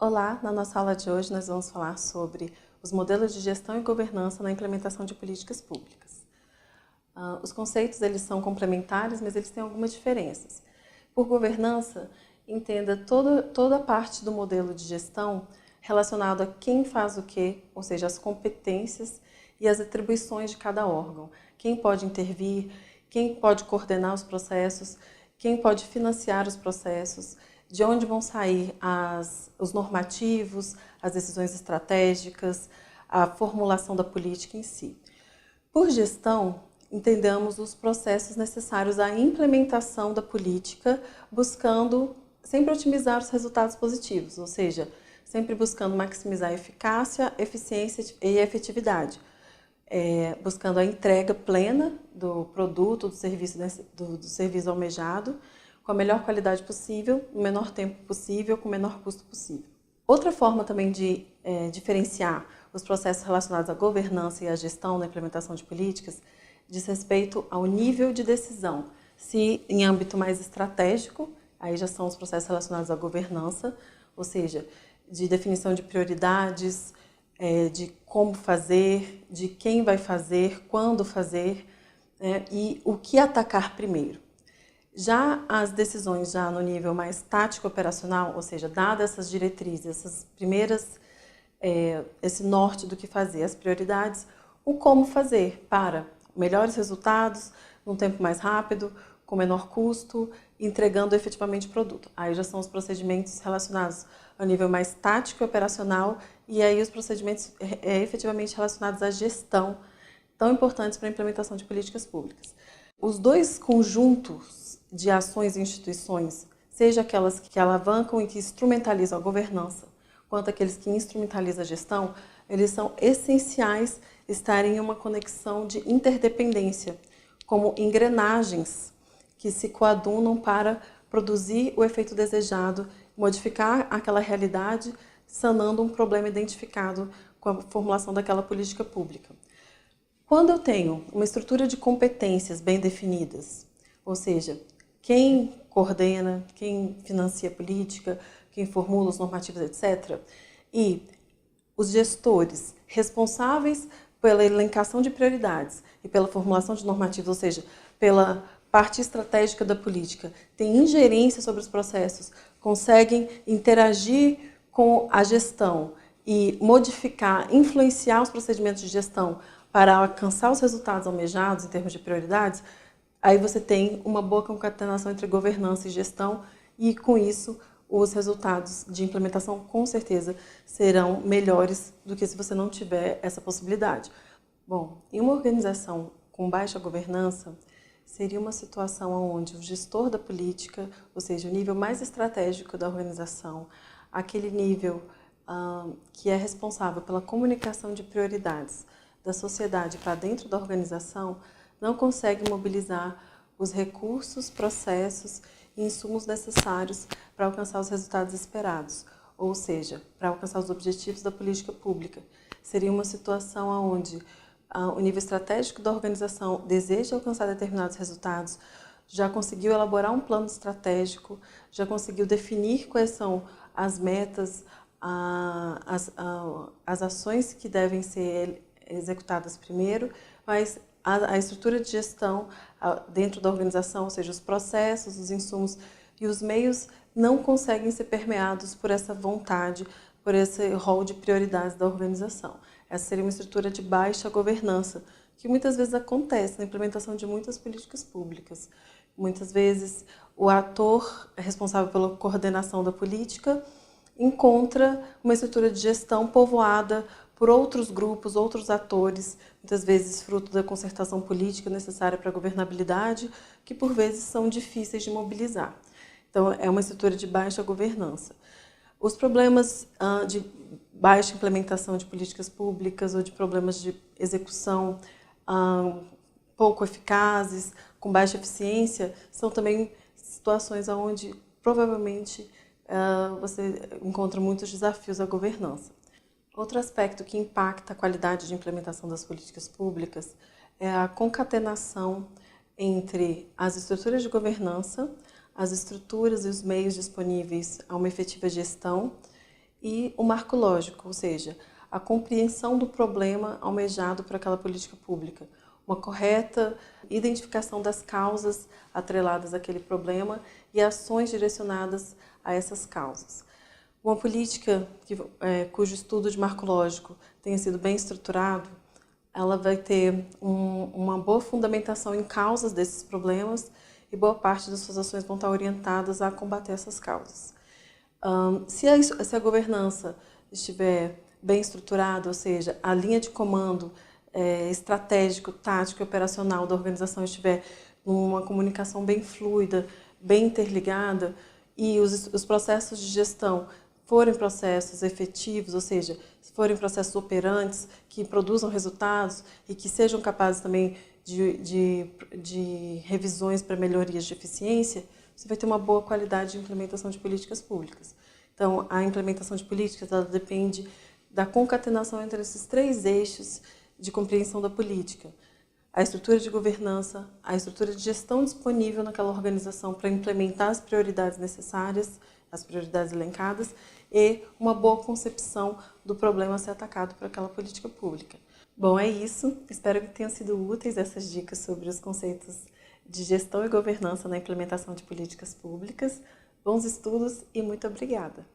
Olá, na nossa aula de hoje nós vamos falar sobre os modelos de gestão e governança na implementação de políticas públicas. Os conceitos eles são complementares, mas eles têm algumas diferenças. Por governança, entenda toda a parte do modelo de gestão relacionado a quem faz o quê, ou seja, as competências e as atribuições de cada órgão. Quem pode intervir, quem pode coordenar os processos, quem pode financiar os processos, de onde vão sair os normativos, as decisões estratégicas, a formulação da política em si. Por gestão, entendamos os processos necessários à implementação da política, buscando sempre otimizar os resultados positivos, ou seja, sempre buscando maximizar a eficácia, eficiência e efetividade, buscando a entrega plena do produto, do serviço almejado, com a melhor qualidade possível, no menor tempo possível, com o menor custo possível. Outra forma também de diferenciar os processos relacionados à governança e à gestão na implementação de políticas diz respeito ao nível de decisão. Se em âmbito mais estratégico, aí já são os processos relacionados à governança, ou seja, de definição de prioridades, de como fazer, de quem vai fazer, quando fazer, e o que atacar primeiro. Já as decisões já no nível mais tático operacional, ou seja, dadas essas diretrizes, essas primeiras, esse norte do que fazer, as prioridades, o como fazer para melhores resultados, num tempo mais rápido, com menor custo, entregando efetivamente o produto. Aí já são os procedimentos relacionados ao nível mais tático e operacional e aí os procedimentos efetivamente relacionados à gestão, tão importantes para a implementação de políticas públicas. Os dois conjuntos de ações e instituições, seja aquelas que alavancam e que instrumentalizam a governança, quanto aqueles que instrumentalizam a gestão, eles são essenciais estarem em uma conexão de interdependência, como engrenagens que se coadunam para produzir o efeito desejado, modificar aquela realidade, sanando um problema identificado com a formulação daquela política pública. Quando eu tenho uma estrutura de competências bem definidas, ou seja, quem coordena, quem financia a política, quem formula os normativos, etc., e os gestores responsáveis pela elencação de prioridades e pela formulação de normativos, ou seja, pela parte estratégica da política, têm ingerência sobre os processos, conseguem interagir com a gestão e modificar, influenciar os procedimentos de gestão para alcançar os resultados almejados em termos de prioridades, aí você tem uma boa concatenação entre governança e gestão e, com isso, os resultados de implementação, com certeza, serão melhores do que se você não tiver essa possibilidade. Bom, em uma organização com baixa governança, seria uma situação onde o gestor da política, ou seja, o nível mais estratégico da organização, aquele nível que é responsável pela comunicação de prioridades da sociedade para dentro da organização, não consegue mobilizar os recursos, processos e insumos necessários para alcançar os resultados esperados, ou seja, para alcançar os objetivos da política pública. Seria uma situação onde o nível estratégico da organização deseja alcançar determinados resultados, já conseguiu elaborar um plano estratégico, já conseguiu definir quais são as metas, as ações que devem ser executadas primeiro, mas a estrutura de gestão dentro da organização, ou seja, os processos, os insumos e os meios não conseguem ser permeados por essa vontade, por esse rol de prioridades da organização. Essa seria uma estrutura de baixa governança, que muitas vezes acontece na implementação de muitas políticas públicas. Muitas vezes o ator responsável pela coordenação da política encontra uma estrutura de gestão povoada por outros grupos, outros atores, muitas vezes fruto da concertação política necessária para a governabilidade, que por vezes são difíceis de mobilizar. Então, é uma estrutura de baixa governança. Os problemas de baixa implementação de políticas públicas ou de problemas de execução pouco eficazes, com baixa eficiência, são também situações onde provavelmente você encontra muitos desafios à governança. Outro aspecto que impacta a qualidade de implementação das políticas públicas é a concatenação entre as estruturas de governança, as estruturas e os meios disponíveis a uma efetiva gestão e o marco lógico, ou seja, a compreensão do problema almejado por aquela política pública, uma correta identificação das causas atreladas àquele problema e ações direcionadas a essas causas. Uma política cujo estudo de marco lógico tenha sido bem estruturado, ela vai ter uma boa fundamentação em causas desses problemas e boa parte das suas ações vão estar orientadas a combater essas causas. Se a governança estiver bem estruturada, ou seja, a linha de comando estratégico, tático e operacional da organização estiver numa comunicação bem fluida, bem interligada, e os processos de gestão forem processos efetivos, ou seja, forem processos operantes, que produzam resultados e que sejam capazes também de revisões para melhorias de eficiência, você vai ter uma boa qualidade de implementação de políticas públicas. Então, a implementação de políticas ela depende da concatenação entre esses 3 eixos de compreensão da política. A estrutura de governança, a estrutura de gestão disponível naquela organização para implementar as prioridades necessárias, as prioridades elencadas, e uma boa concepção do problema a ser atacado por aquela política pública. Bom, é isso. Espero que tenham sido úteis essas dicas sobre os conceitos de gestão e governança na implementação de políticas públicas. Bons estudos e muito obrigada!